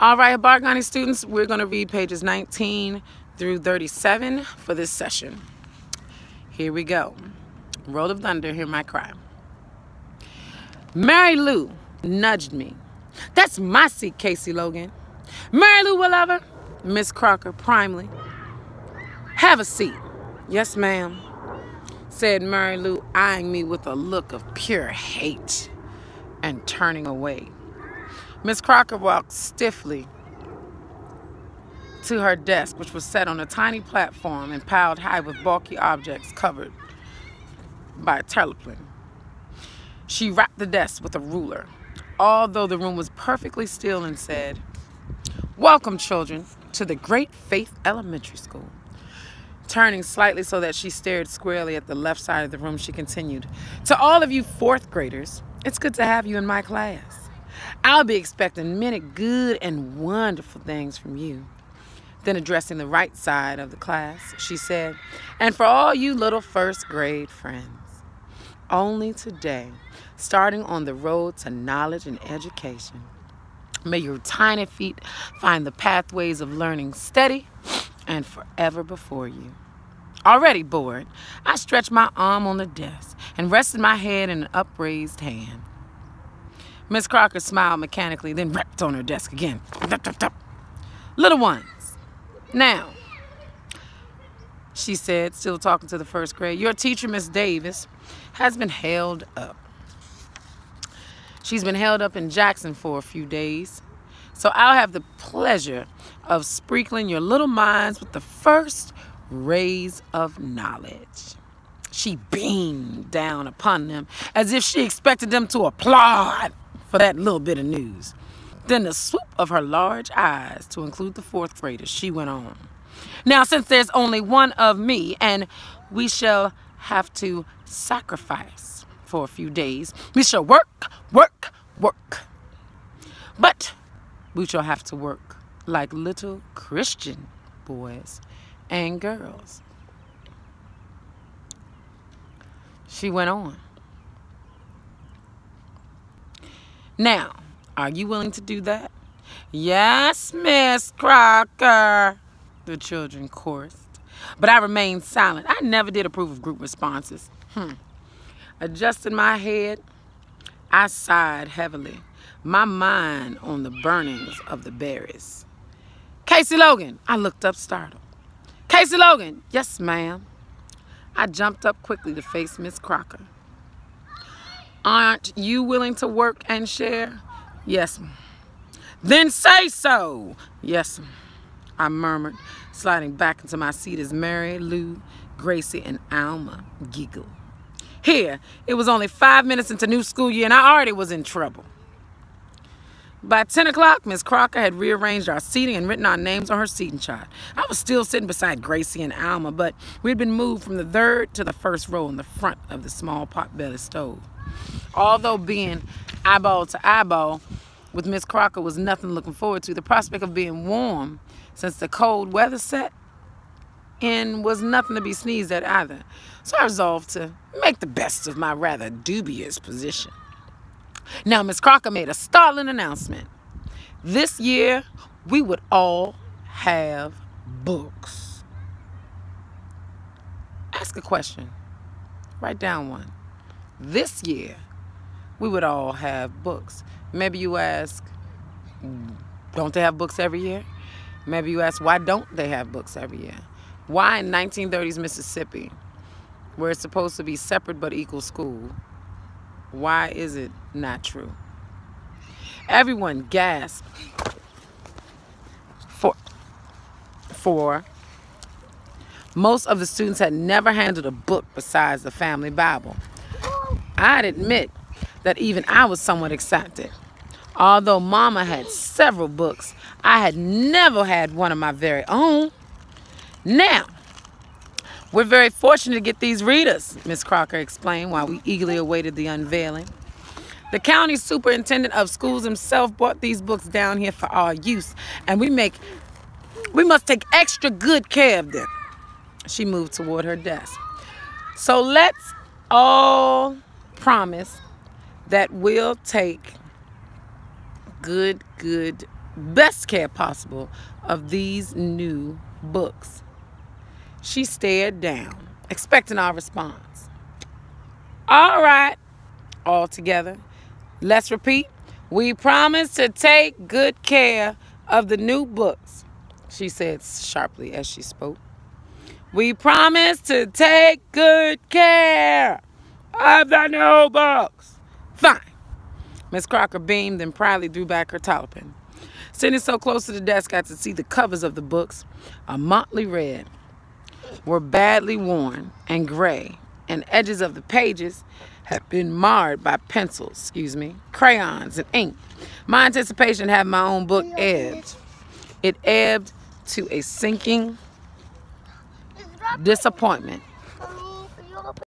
All right, Barghani students, we're going to read pages 19 through 37 for this session. Here we go. Roll of thunder, hear my cry. Mary Lou nudged me. That's my seat, Casey Logan. Mary Lou Willover, Miss Crocker primely. Have a seat. Yes, ma'am, said Mary Lou, eyeing me with a look of pure hate and turning away. Miss Crocker walked stiffly to her desk, which was set on a tiny platform and piled high with bulky objects covered by a tarpaulin. She rapped the desk with a ruler, although the room was perfectly still, and said, "Welcome, children, to the Great Faith Elementary School." Turning slightly so that she stared squarely at the left side of the room, she continued, "To all of you fourth graders, it's good to have you in my class. I'll be expecting many good and wonderful things from you." Then, addressing the right side of the class, she said, "And for all you little first grade friends, only today, starting on the road to knowledge and education, may your tiny feet find the pathways of learning steady and forever before you." Already bored, I stretched my arm on the desk and rested my head in an upraised hand. Miss Crocker smiled mechanically, then rapped on her desk again. Tap, tap, tap. "Little ones, now," she said, still talking to the first grade, "your teacher, Miss Davis, has been held up. She's been held up in Jackson for a few days, so I'll have the pleasure of sprinkling your little minds with the first rays of knowledge." She beamed down upon them as if she expected them to applaud for that little bit of news. Then the swoop of her large eyes to include the fourth graders, she went on. "Now, since there's only one of me and we shall have to sacrifice for a few days, we shall work, work, work. But we shall have to work like little Christian boys and girls." She went on. "Now, are you willing to do that?" "Yes, Miss Crocker," the children chorused. But I remained silent. I never did approve of group responses. Adjusting my head, I sighed heavily, my mind on the burnings of the berries. "Casey Logan," I looked up startled. "Casey Logan." "Yes, ma'am." I jumped up quickly to face Miss Crocker. "Aren't you willing to work and share?" "Yes, ma'am." "Then say so." "Yes, ma'am," I murmured, sliding back into my seat as Mary Lou, Gracie, and Alma giggled. Here, it was only 5 minutes into new school year, and I already was in trouble. By 10 o'clock, Miss Crocker had rearranged our seating and written our names on her seating chart. I was still sitting beside Gracie and Alma, but we had been moved from the third to the first row in the front of the small pot-belly stove. Although being eyeball to eyeball with Miss Crocker was nothing looking forward to, the prospect of being warm since the cold weather set in was nothing to be sneezed at either. So I resolved to make the best of my rather dubious position. Now, Miss Crocker made a startling announcement. This year, we would all have books. Ask a question. Write down one. This year, we would all have books. Maybe you ask, don't they have books every year? Maybe you ask, why don't they have books every year? Why in 1930s Mississippi, where it's supposed to be separate but equal school, why is it not true? Everyone gasped for most of the students had never handled a book besides the family Bible. I'd admit that even I was somewhat excited. Although Mama had several books, I had never had one of my very own. Now, we're very fortunate to get these readers, Miss Crocker explained while we eagerly awaited the unveiling. The county superintendent of schools himself brought these books down here for our use, and we must take extra good care of them. She moved toward her desk. So let's all promise that we'll take good best care possible of these new books. She stared down, expecting our response. All right, all together. Let's repeat. We promise to take good care of the new books, she said sharply as she spoke. We promise to take good care of the new books. Fine. Miss Crocker beamed and proudly drew back her towelpin. Sitting so close to the desk, I could see the covers of the books, a motley red, were badly worn and gray, and edges of the pages had been marred by pencils, crayons, and ink. My anticipation had my own book ebbed. It ebbed to a sinking disappointment